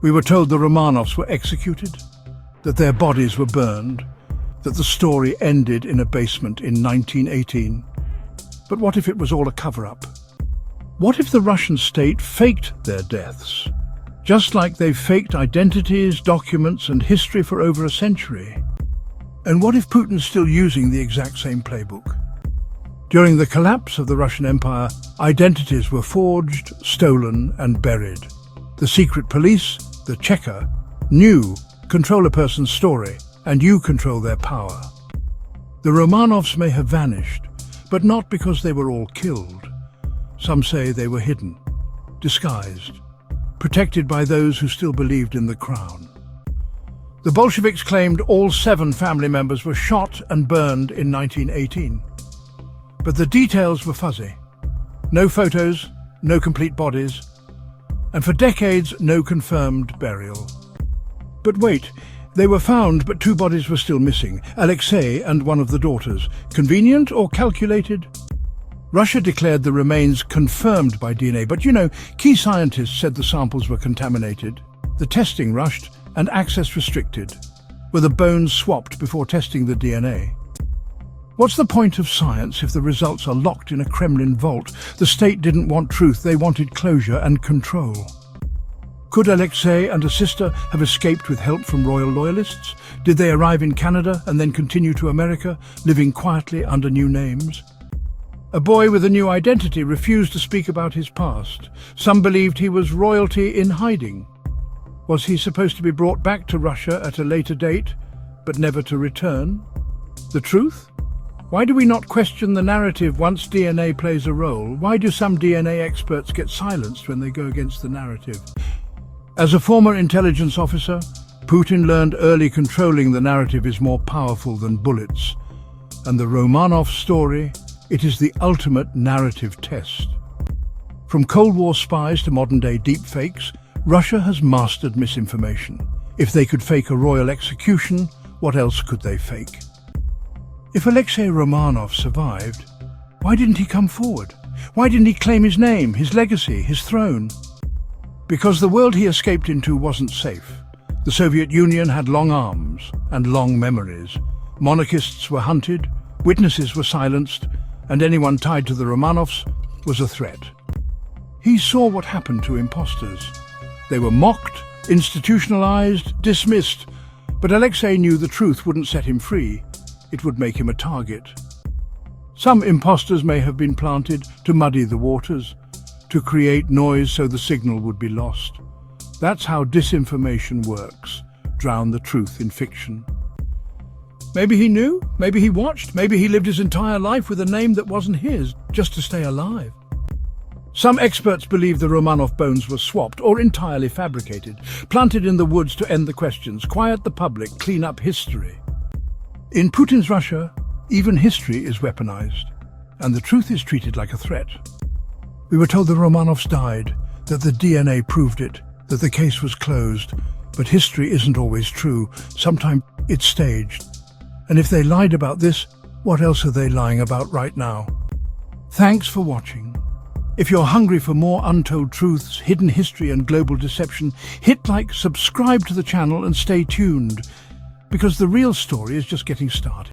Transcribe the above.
We were told the Romanovs were executed, that their bodies were burned, that the story ended in a basement in 1918. But what if it was all a cover-up? What if the Russian state faked their deaths, just like they've faked identities, documents, and history for over a century? And what if Putin's still using the exact same playbook? During the collapse of the Russian Empire, identities were forged, stolen, and buried. The secret police, the Cheka, knew control a person's story, and you control their power. The Romanovs may have vanished, but not because they were all killed. Some say they were hidden, disguised, protected by those who still believed in the crown. The Bolsheviks claimed all 7 family members were shot and burned in 1918. But the details were fuzzy. No photos, no complete bodies, and for decades no confirmed burial. But wait, they were found, but 2 bodies were still missing, Alexei and one of the daughters. Convenient or calculated? Russia declared the remains confirmed by DNA, but key scientists said the samples were contaminated. The testing rushed and access restricted. Were the bones swapped before testing the DNA? What's the point of science if the results are locked in a Kremlin vault? The state didn't want truth, they wanted closure and control. Could Alexei and a sister have escaped with help from royal loyalists? Did they arrive in Canada and then continue to America, living quietly under new names? A boy with a new identity refused to speak about his past. Some believed he was royalty in hiding. Was he supposed to be brought back to Russia at a later date, but never to return? The truth? Why do we not question the narrative once DNA plays a role? Why do some DNA experts get silenced when they go against the narrative? As a former intelligence officer, Putin learned early controlling the narrative is more powerful than bullets. And the Romanov story, it is the ultimate narrative test. From Cold War spies to modern-day deepfakes, Russia has mastered misinformation. If they could fake a royal execution, what else could they fake? If Alexei Romanov survived, why didn't he come forward? Why didn't he claim his name, his legacy, his throne? Because the world he escaped into wasn't safe. The Soviet Union had long arms and long memories. Monarchists were hunted, witnesses were silenced, and anyone tied to the Romanovs was a threat. He saw what happened to imposters. They were mocked, institutionalized, dismissed, but Alexei knew the truth wouldn't set him free. It would make him a target. Some imposters may have been planted to muddy the waters, to create noise so the signal would be lost. That's how disinformation works. Drown the truth in fiction. Maybe he knew, maybe he watched, maybe he lived his entire life with a name that wasn't his, just to stay alive. Some experts believe the Romanov bones were swapped or entirely fabricated, planted in the woods to end the questions, quiet the public, clean up history. In Putin's Russia, even history is weaponized, and the truth is treated like a threat. We were told the Romanovs died, that the DNA proved it, that the case was closed, but history isn't always true. Sometimes it's staged. And if they lied about this, what else are they lying about right now? Thanks for watching. If you're hungry for more untold truths, hidden history and global deception, hit like, subscribe to the channel and stay tuned, because the real story is just getting started.